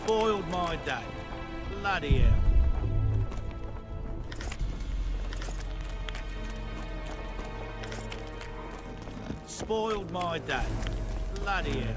Spoiled my day. Bloody hell. Spoiled my day. Bloody hell.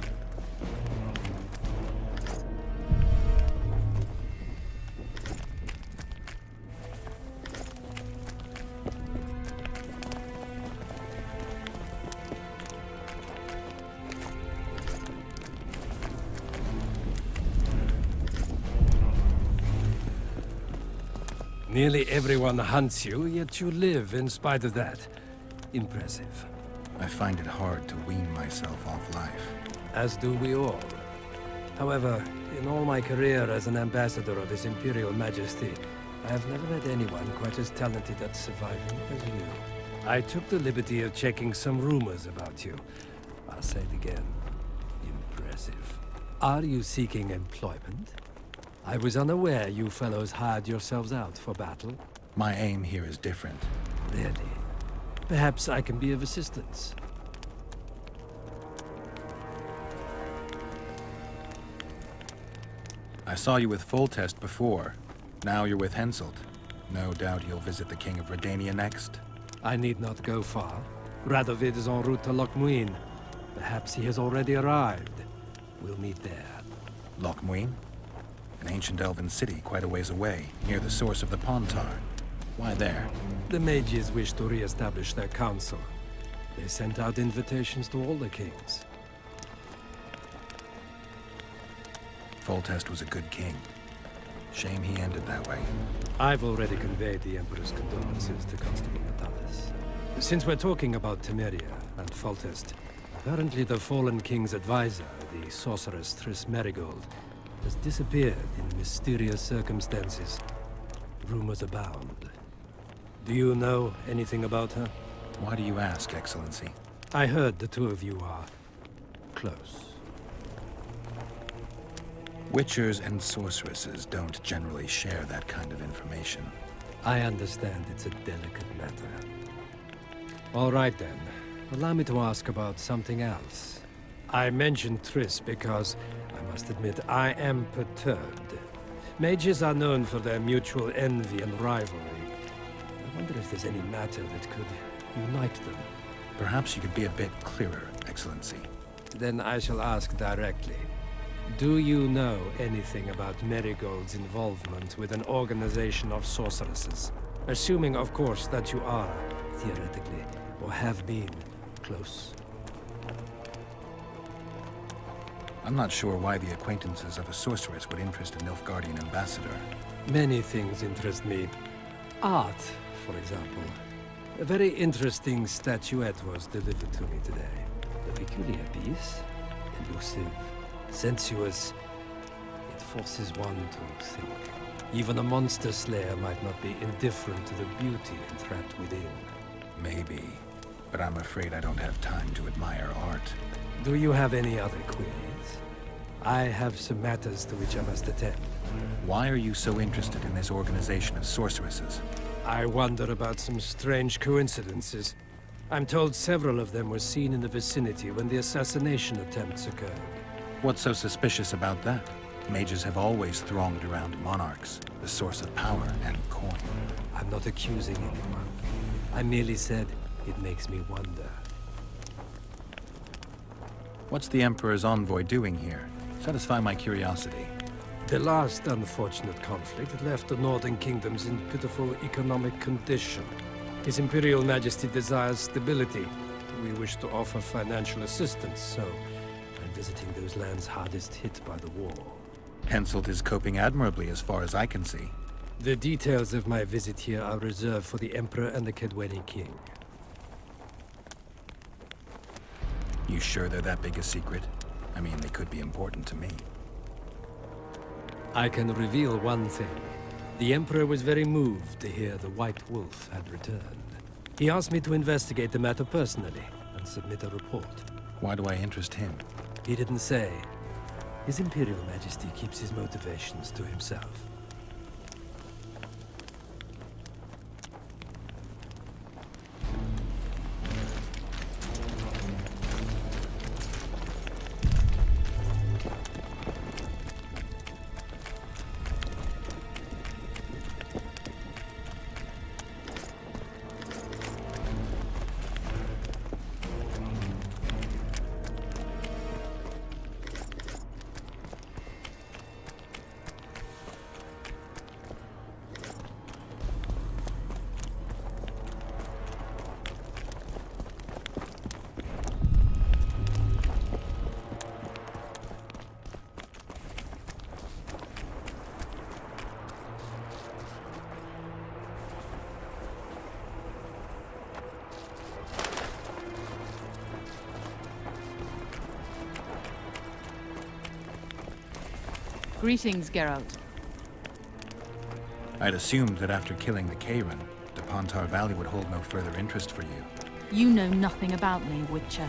Nearly everyone hunts you, yet you live in spite of that. Impressive. I find it hard to wean myself off life. As do we all. However, in all my career as an ambassador of His Imperial Majesty, I have never met anyone quite as talented at surviving as you. I took the liberty of checking some rumors about you. I'll say it again. Impressive. Are you seeking employment? I was unaware you fellows hired yourselves out for battle. My aim here is different. Really? Perhaps I can be of assistance. I saw you with Foltest before. Now you're with Henselt. No doubt you'll visit the King of Redania next. I need not go far. Radovid is en route to Lochmuin. Perhaps he has already arrived. We'll meet there. Lochmuin? An ancient elven city quite a ways away, near the source of the Pontar. Why there? The mages wish to re-establish their council. They sent out invitations to all the kings. Foltest was a good king. Shame he ended that way. I've already conveyed the Emperor's condolences to Constable Natalis. Since we're talking about Temeria and Foltest, apparently the fallen king's advisor, the sorceress Triss Merigold, has disappeared in mysterious circumstances. Rumors abound. Do you know anything about her? Why do you ask, Excellency? I heard the two of you are close. Witchers and sorceresses don't generally share that kind of information. I understand it's a delicate matter. All right then. Allow me to ask about something else. I mentioned Triss because, I must admit, I am perturbed. Mages are known for their mutual envy and rivalry. I wonder if there's any matter that could unite them. Perhaps you could be a bit clearer, Excellency. Then I shall ask directly. Do you know anything about Merigold's involvement with an organization of sorceresses? Assuming, of course, that you are, theoretically, or have been, close. I'm not sure why the acquaintances of a sorceress would interest a Nilfgaardian ambassador. Many things interest me. Art, for example. A very interesting statuette was delivered to me today. A peculiar piece. Elusive. Sensuous. It forces one to think. Even a monster slayer might not be indifferent to the beauty entrapped within. Maybe. But I'm afraid I don't have time to admire art. Do you have any other queries? I have some matters to which I must attend. Why are you so interested in this organization of sorceresses? I wonder about some strange coincidences. I'm told several of them were seen in the vicinity when the assassination attempts occurred. What's so suspicious about that? Mages have always thronged around monarchs, the source of power and coin. I'm not accusing anyone. I merely said it makes me wonder. What's the Emperor's envoy doing here? Satisfy my curiosity. The last unfortunate conflict left the northern kingdoms in pitiful economic condition. His Imperial Majesty desires stability. We wish to offer financial assistance, so I'm visiting those lands hardest hit by the war. Henselt is coping admirably as far as I can see. The details of my visit here are reserved for the Emperor and the Kaedwen King. You sure they're that big a secret? I mean, they could be important to me. I can reveal one thing. The Emperor was very moved to hear the White Wolf had returned. He asked me to investigate the matter personally and submit a report. Why do I interest him? He didn't say. His Imperial Majesty keeps his motivations to himself. Greetings, Geralt. I'd assumed that after killing the Kaedwen, the Pontar Valley would hold no further interest for you. You know nothing about me, Witcher.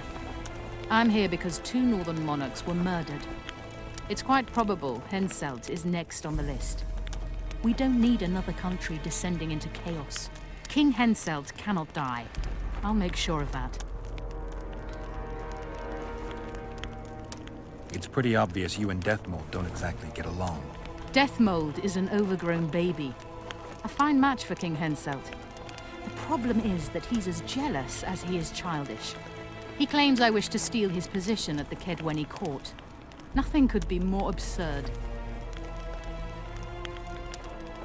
I'm here because 2 northern monarchs were murdered. It's quite probable Henselt is next on the list. We don't need another country descending into chaos. King Henselt cannot die. I'll make sure of that. It's pretty obvious you and Deathmold don't exactly get along. Deathmold is an overgrown baby. A fine match for King Henselt. The problem is that he's as jealous as he is childish. He claims I wish to steal his position at the Kaedweni court. Nothing could be more absurd.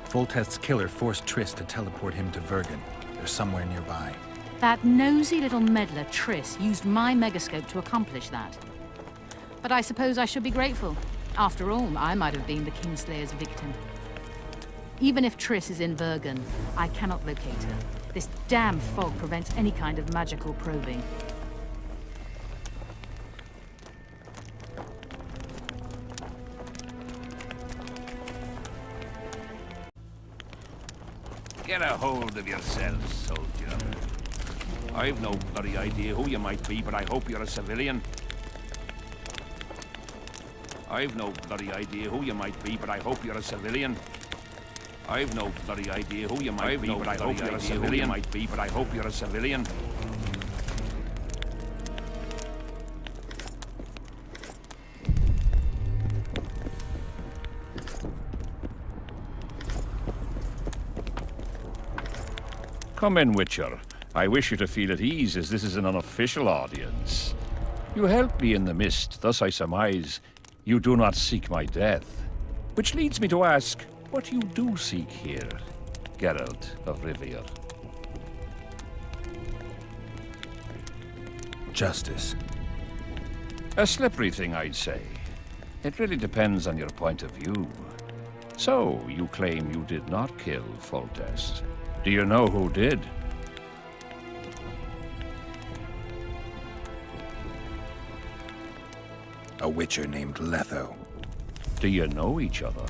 Foltest's killer forced Triss to teleport him to Vergen. They're somewhere nearby. That nosy little meddler, Triss, used my megascope to accomplish that. But I suppose I should be grateful. After all, I might have been the Kingslayer's victim. Even if Triss is in Vergen, I cannot locate her. This damn fog prevents any kind of magical probing. Get a hold of yourself, soldier. I've no bloody idea who you might be, but I hope you're a civilian. I've no bloody idea who you might be, but I hope you're a civilian. I've no bloody idea who you might be, but I hope you're a civilian. Might be, but I hope you're a civilian. Come in, Witcher. I wish you to feel at ease, as this is an unofficial audience. You helped me in the mist, thus I surmise you do not seek my death. Which leads me to ask what you do seek here, Geralt of Rivia. Justice. A slippery thing, I'd say. It really depends on your point of view. So, you claim you did not kill Foltest. Do you know who did? A witcher named Letho. Do you know each other?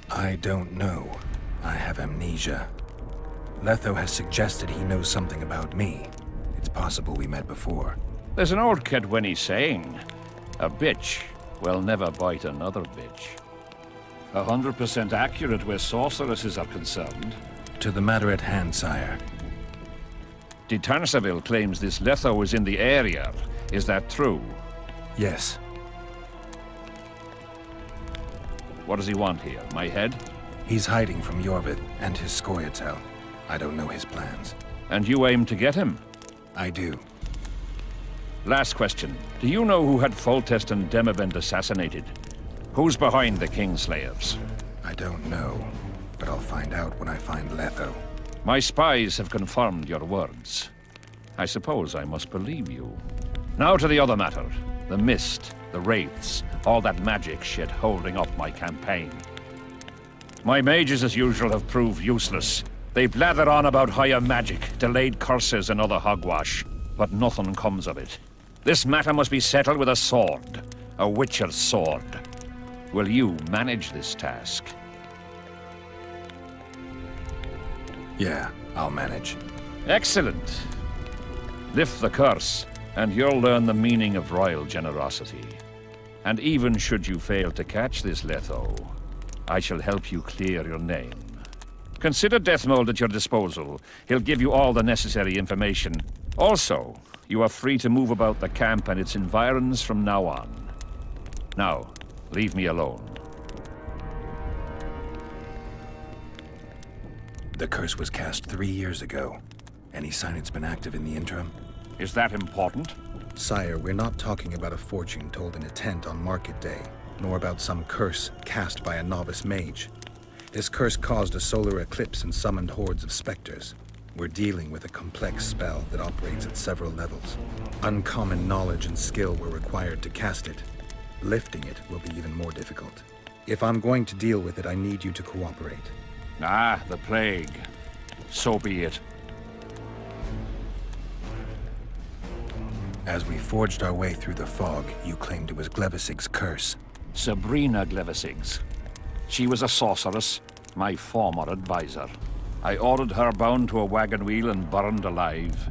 I don't know. I have amnesia. Letho has suggested he knows something about me. It's possible we met before. There's an old Kaedweni saying, a bitch will never bite another bitch. 100% accurate where sorceresses are concerned. To the matter at hand, sire. De Tanseville claims this Letho is in the area. Is that true? Yes. What does he want here? My head? He's hiding from Yorvith and his Scoia'tael. I don't know his plans. And you aim to get him? I do. Last question. Do you know who had Foltest and Demavend assassinated? Who's behind the Kingslayers? I don't know, but I'll find out when I find Letho. My spies have confirmed your words. I suppose I must believe you. Now to the other matter. The mist, the wraiths, all that magic shit holding up my campaign. My mages, as usual, have proved useless. They blather on about higher magic, delayed curses and other hogwash, but nothing comes of it. This matter must be settled with a sword. A witcher's sword. Will you manage this task? Yeah, I'll manage. Excellent. Lift the curse, and you'll learn the meaning of royal generosity. And even should you fail to catch this Letho, I shall help you clear your name. Consider Deathmold at your disposal. He'll give you all the necessary information. Also, you are free to move about the camp and its environs from now on. Now, leave me alone. The curse was cast 3 years ago. Any sign it's been active in the interim? Is that important? Sire, we're not talking about a fortune told in a tent on market day, nor about some curse cast by a novice mage. This curse caused a solar eclipse and summoned hordes of specters. We're dealing with a complex spell that operates at several levels. Uncommon knowledge and skill were required to cast it. Lifting it will be even more difficult. If I'm going to deal with it, I need you to cooperate. Ah, the plague. So be it. As we forged our way through the fog, you claimed it was Glevisig's curse. Sabrina Glevisig's. She was a sorceress, my former advisor. I ordered her bound to a wagon wheel and burned alive.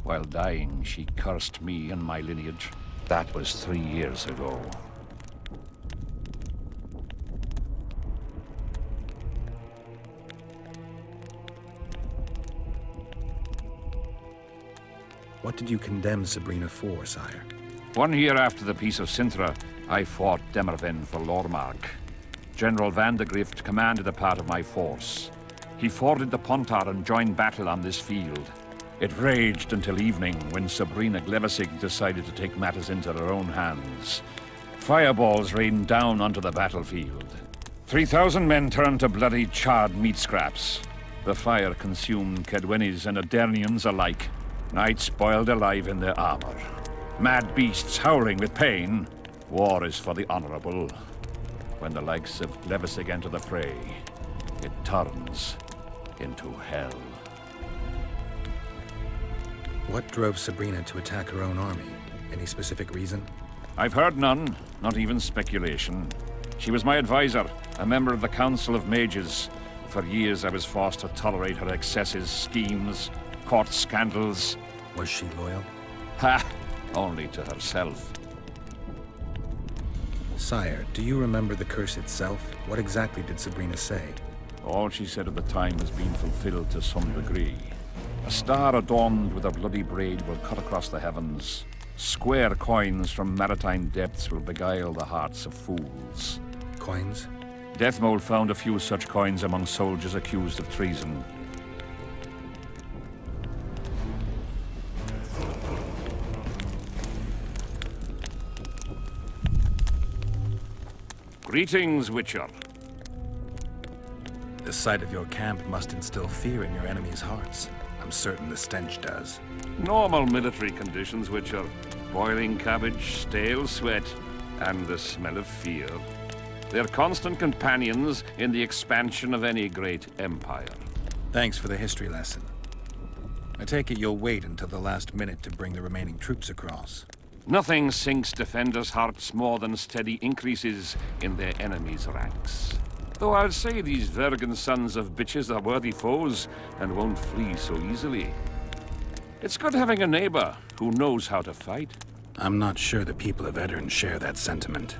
While dying, she cursed me and my lineage. That was 3 years ago. What did you condemn Sabrina for, sire? 1 year after the Peace of Sintra, I fought Demerven for Lormark. General Van de Grift commanded a part of my force. He forded the Pontar and joined battle on this field. It raged until evening, when Sabrina Glevisig decided to take matters into her own hands. Fireballs rained down onto the battlefield. 3,000 men turned to bloody charred meat scraps. The fire consumed Kaedwenis and Adernians alike. Knights boiled alive in their armor. Mad beasts howling with pain. War is for the honorable. When the likes of Glevisig enter the fray, it turns into hell. What drove Sabrina to attack her own army? Any specific reason? I've heard none, not even speculation. She was my advisor, a member of the Council of Mages. For years I was forced to tolerate her excesses, schemes, court scandals. Was she loyal? Ha! Only to herself. Sire, do you remember the curse itself? What exactly did Sabrina say? All she said at the time has been fulfilled to some degree. A star adorned with a bloody braid will cut across the heavens. Square coins from maritime depths will beguile the hearts of fools. Coins? Deathmold found a few such coins among soldiers accused of treason. Greetings, Witcher. The sight of your camp must instill fear in your enemies' hearts. I'm certain the stench does. Normal military conditions, Witcher. Boiling cabbage, stale sweat, and the smell of fear. They're constant companions in the expansion of any great empire. Thanks for the history lesson. I take it you'll wait until the last minute to bring the remaining troops across. Nothing sinks defenders' hearts more than steady increases in their enemies' ranks. Though I'll say these Vergan sons of bitches are worthy foes and won't flee so easily. It's good having a neighbor who knows how to fight. I'm not sure the people of Edirn share that sentiment.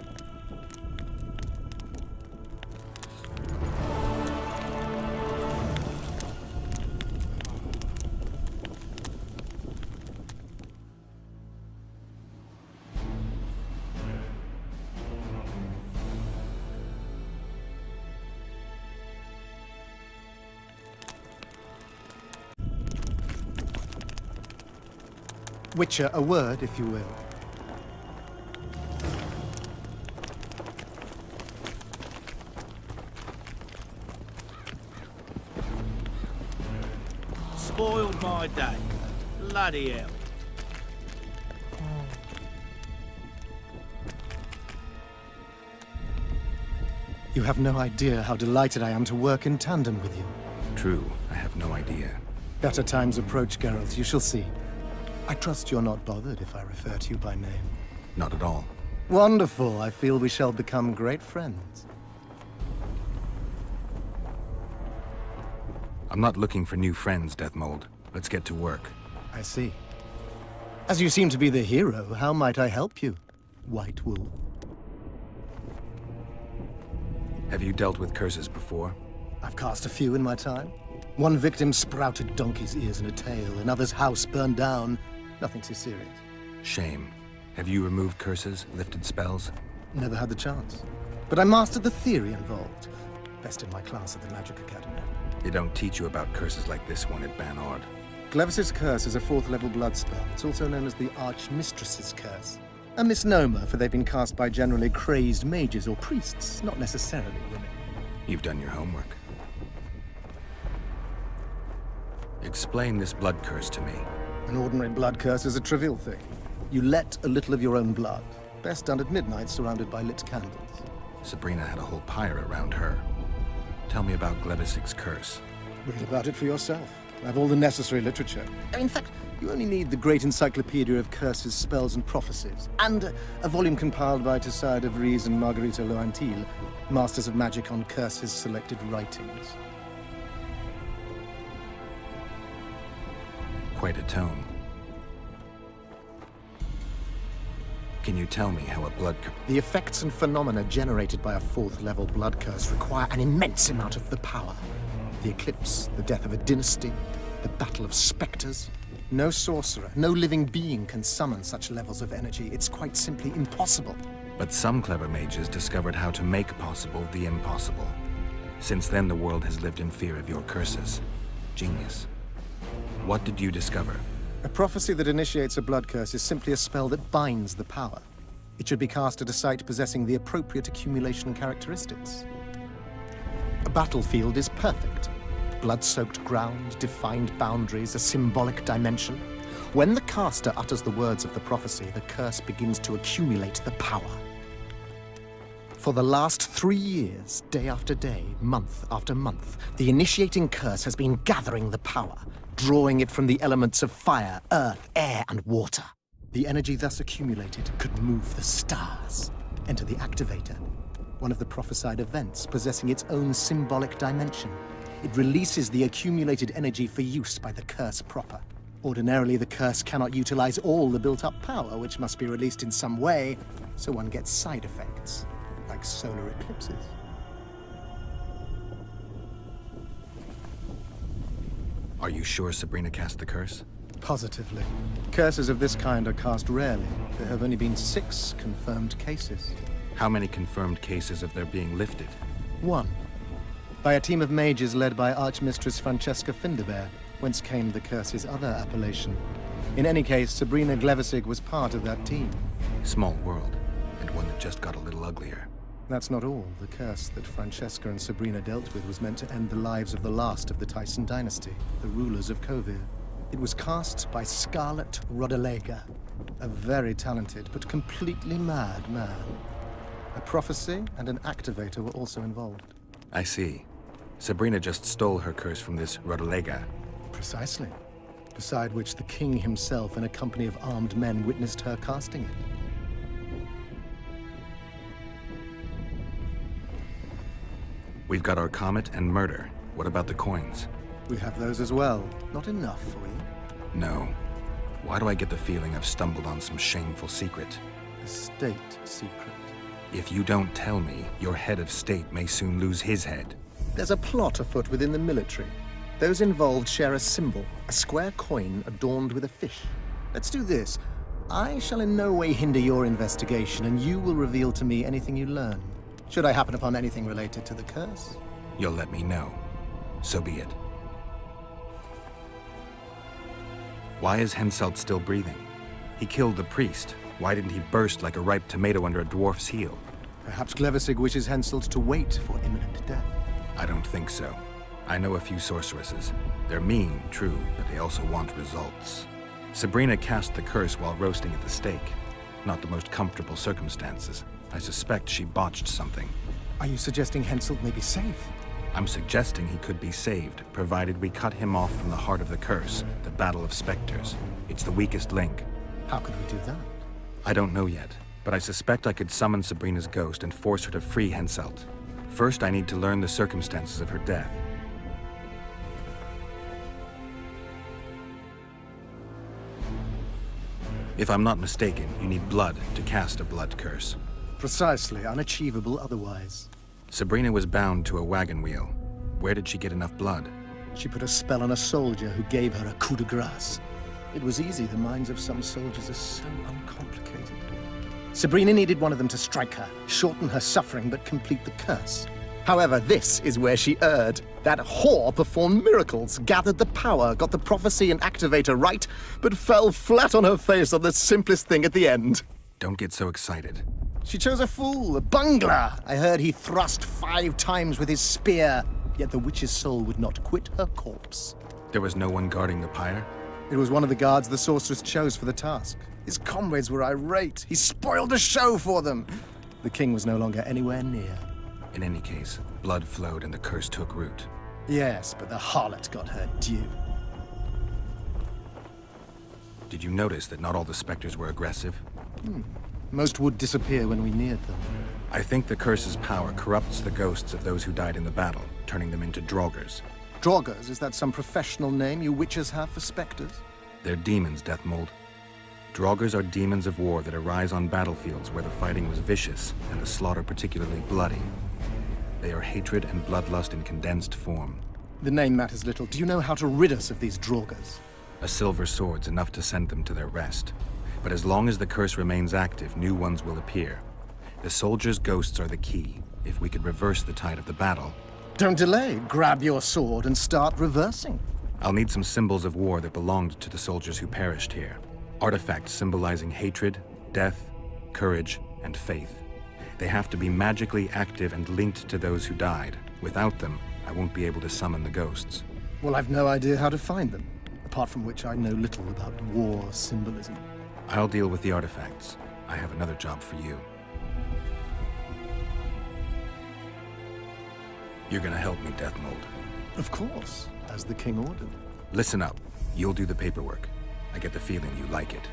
Witcher, a word, if you will. Spoiled my day. Bloody hell. You have no idea how delighted I am to work in tandem with you. True, I have no idea. Better times approach, Geralt, you shall see. I trust you're not bothered if I refer to you by name. Not at all. Wonderful. I feel we shall become great friends. I'm not looking for new friends, Deathmold. Let's get to work. I see. As you seem to be the hero, how might I help you, White Wolf? Have you dealt with curses before? I've cast a few in my time. One victim sprouted donkey's ears in a tail, another's house burned down. Nothing too serious. Shame. Have you removed curses, lifted spells? Never had the chance. But I mastered the theory involved. Best in my class at the Magic Academy. They don't teach you about curses like this one at Banord. Glevis's curse is a 4th level blood spell. It's also known as the Archmistress's curse. A misnomer, for they've been cast by generally crazed mages or priests, not necessarily women. You've done your homework. Explain this blood curse to me. An ordinary blood curse is a trivial thing. You let a little of your own blood. Best done at midnight, surrounded by lit candles. Sabrina had a whole pyre around her. Tell me about Glevisig's curse. Read about it for yourself. I have all the necessary literature. In fact, You only need the Great Encyclopedia of Curses, Spells, and Prophecies, and a volume compiled by Tesside of Vries and Margarita Loantil, Masters of Magic on Curses Selected Writings. Quite a tome. Can you tell me how a blood curse... The effects and phenomena generated by a 4th level blood curse require an immense amount of the power. The eclipse, the death of a dynasty, the battle of specters. No sorcerer, no living being can summon such levels of energy. It's quite simply impossible. But some clever mages discovered how to make possible the impossible. Since then, the world has lived in fear of your curses. Genius. What did you discover? A prophecy that initiates a blood curse is simply a spell that binds the power. It should be cast at a site possessing the appropriate accumulation characteristics. A battlefield is perfect. Blood-soaked ground, defined boundaries, a symbolic dimension. When the caster utters the words of the prophecy, the curse begins to accumulate the power. For the last 3 years, day after day, month after month, the initiating curse has been gathering the power, drawing it from the elements of fire, earth, air, and water. The energy thus accumulated could move the stars. Enter the activator, one of the prophesied events possessing its own symbolic dimension. It releases the accumulated energy for use by the curse proper. Ordinarily, the curse cannot utilize all the built-up power, which must be released in some way, so one gets side effects, like solar eclipses. Are you sure Sabrina cast the curse? Positively. Curses of this kind are cast rarely. There have only been 6 confirmed cases. How many confirmed cases of their being lifted? 1. By a team of mages led by Archmistress Francesca Finderbear, whence came the curse's other appellation. In any case, Sabrina Glevissig was part of that team. Small world, and one that just got a little uglier. That's not all. The curse that Francesca and Sabrina dealt with was meant to end the lives of the last of the Tyson dynasty, the rulers of Kovir. It was cast by Scarlet Rodalega, a very talented but completely mad man. A prophecy and an activator were also involved. I see. Sabrina just stole her curse from this Rodalega. Precisely. Beside which the king himself and a company of armed men witnessed her casting it. We've got our comet and murder. What about the coins? We have those as well. Not enough for you. No. Why do I get the feeling I've stumbled on some shameful secret? A state secret. If you don't tell me, your head of state may soon lose his head. There's a plot afoot within the military. Those involved share a symbol, a square coin adorned with a fish. Let's do this. I shall in no way hinder your investigation, and you will reveal to me anything you learn. Should I happen upon anything related to the curse? You'll let me know. So be it. Why is Henselt still breathing? He killed the priest. Why didn't he burst like a ripe tomato under a dwarf's heel? Perhaps Glevissig wishes Henselt to wait for imminent death. I don't think so. I know a few sorceresses. They're mean, true, but they also want results. Sabrina cast the curse while roasting at the stake. Not the most comfortable circumstances. I suspect she botched something. Are you suggesting Henselt may be safe? I'm suggesting he could be saved, provided we cut him off from the heart of the curse, the Battle of Spectres. It's the weakest link. How could we do that? I don't know yet, but I suspect I could summon Sabrina's ghost and force her to free Henselt. First, I need to learn the circumstances of her death. If I'm not mistaken, you need blood to cast a blood curse. Precisely, unachievable otherwise. Sabrina was bound to a wagon wheel. Where did she get enough blood? She put a spell on a soldier who gave her a coup de grace. It was easy. The minds of some soldiers are so uncomplicated. Sabrina needed one of them to strike her, shorten her suffering, but complete the curse. However, this is where she erred. That whore performed miracles, gathered the power, got the prophecy and activator right, but fell flat on her face on the simplest thing at the end. Don't get so excited. She chose a fool, a bungler. I heard he thrust 5 times with his spear, yet the witch's soul would not quit her corpse. There was no one guarding the pyre? It was one of the guards the sorceress chose for the task. His comrades were irate. He spoiled the show for them. The king was no longer anywhere near. In any case, blood flowed and the curse took root. Yes, but the harlot got her due. Did you notice that not all the specters were aggressive? Most would disappear when we neared them. I think the curse's power corrupts the ghosts of those who died in the battle, turning them into draugrs. Draugrs, is that some professional name you witches have for specters? They're demons, Deathmold. Draugrs are demons of war that arise on battlefields where the fighting was vicious and the slaughter particularly bloody. They are hatred and bloodlust in condensed form. The name matters little. Do you know how to rid us of these Draugrs? A silver sword's enough to send them to their rest. But as long as the curse remains active, new ones will appear. The soldiers' ghosts are the key. If we could reverse the tide of the battle... Don't delay. Grab your sword and start reversing. I'll need some symbols of war that belonged to the soldiers who perished here. Artifacts symbolizing hatred, death, courage, and faith. They have to be magically active and linked to those who died. Without them, I won't be able to summon the ghosts. Well, I've no idea how to find them. Apart from which I know little about war symbolism. I'll deal with the artifacts. I have another job for you. You're gonna help me, Deathmold. Of course, as the king ordered. Listen up. You'll do the paperwork. I get the feeling you like it.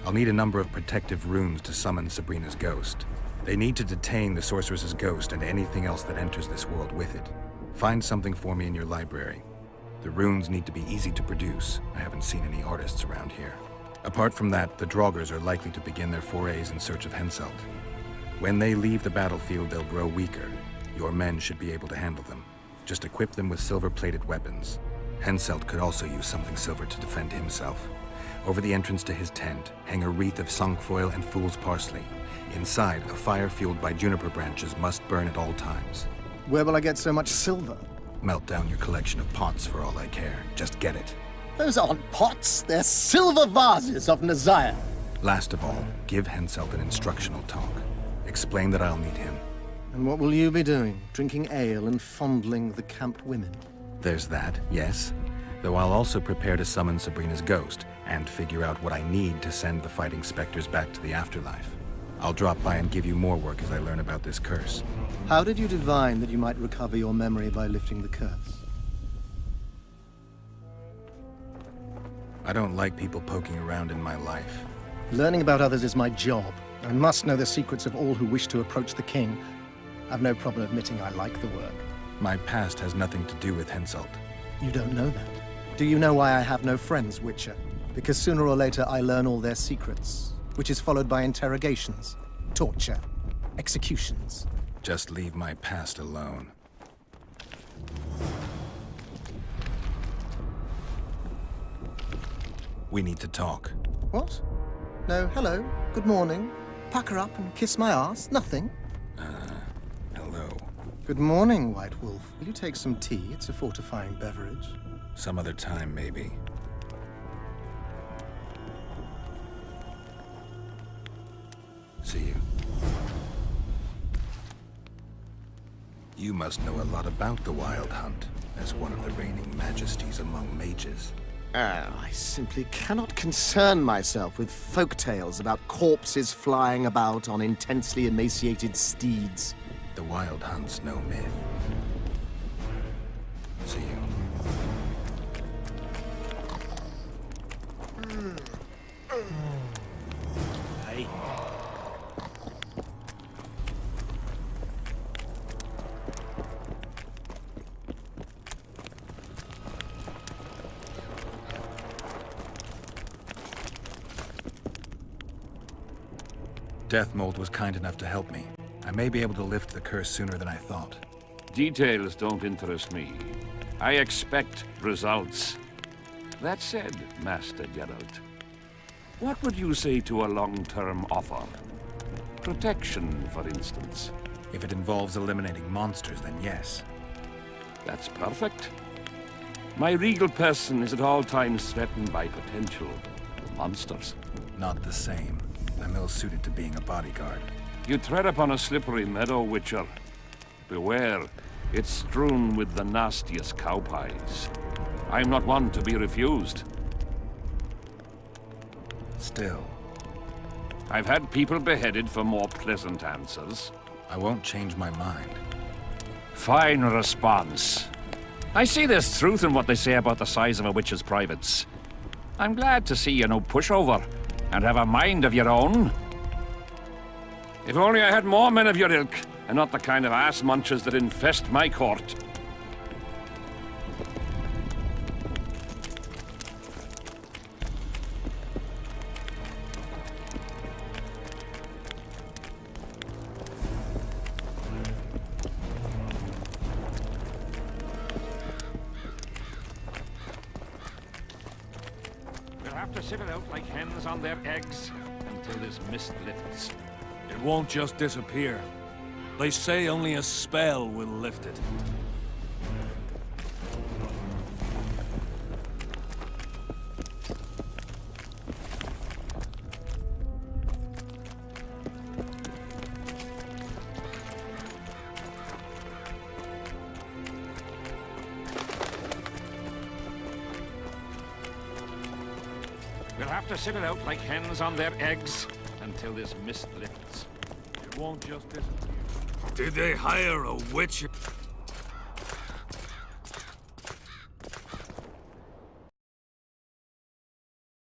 I'll need a number of protective runes to summon Sabrina's ghost. They need to detain the sorceress's ghost and anything else that enters this world with it. Find something for me in your library. The runes need to be easy to produce. I haven't seen any artists around here. Apart from that, the Draugrs are likely to begin their forays in search of Henselt. When they leave the battlefield, they'll grow weaker. Your men should be able to handle them. Just equip them with silver-plated weapons. Henselt could also use something silver to defend himself. Over the entrance to his tent, hang a wreath of cinquefoil and fool's parsley. Inside, a fire fueled by juniper branches must burn at all times. Where will I get so much silver? Melt down your collection of pots for all I care. Just get it. Those aren't pots, they're silver vases of Nazaya. Last of all, give Henselt an instructional talk. Explain that I'll need him. And what will you be doing? Drinking ale and fondling the camp women? There's that, yes. Though I'll also prepare to summon Sabrina's ghost, and figure out what I need to send the fighting specters back to the afterlife. I'll drop by and give you more work as I learn about this curse. How did you divine that you might recover your memory by lifting the curse? I don't like people poking around in my life. Learning about others is my job. I must know the secrets of all who wish to approach the king. I've no problem admitting I like the work. My past has nothing to do with Henselt. You don't know that. Do you know why I have no friends, Witcher? Because sooner or later I learn all their secrets, which is followed by interrogations, torture, executions. Just leave my past alone. We need to talk. What? No, hello, good morning. Pucker up and kiss my ass, nothing. Hello. Good morning, White Wolf. Will you take some tea? It's a fortifying beverage. Some other time, maybe. See you. You must know a lot about the Wild Hunt, as one of the reigning majesties among mages. I simply cannot concern myself with folk tales about corpses flying about on intensely emaciated steeds. The Wild Hunt's no myth. See you. Hey. Deathmold was kind enough to help me. I may be able to lift the curse sooner than I thought. Details don't interest me. I expect results. That said, Master Geralt, what would you say to a long-term offer? Protection, for instance. If it involves eliminating monsters, then yes. That's perfect. My regal person is at all times threatened by potential monsters. Not the same. I'm ill-suited to being a bodyguard. You tread upon a slippery meadow, Witcher. Beware, it's strewn with the nastiest cow pies. I'm not one to be refused. Still, I've had people beheaded for more pleasant answers. I won't change my mind. Fine response. I see there's truth in what they say about the size of a witch's privates. I'm glad to see you no pushover, and have a mind of your own. If only I had more men of your ilk, and not the kind of ass munchers that infest my court. We'll have to sit it out like hens on their eggs until this mist lifts. It won't just disappear. They say only a spell will lift it. We'll have to sit it out like hens on their eggs until this mist lifts. It won't just disappear. Did they hire a witch?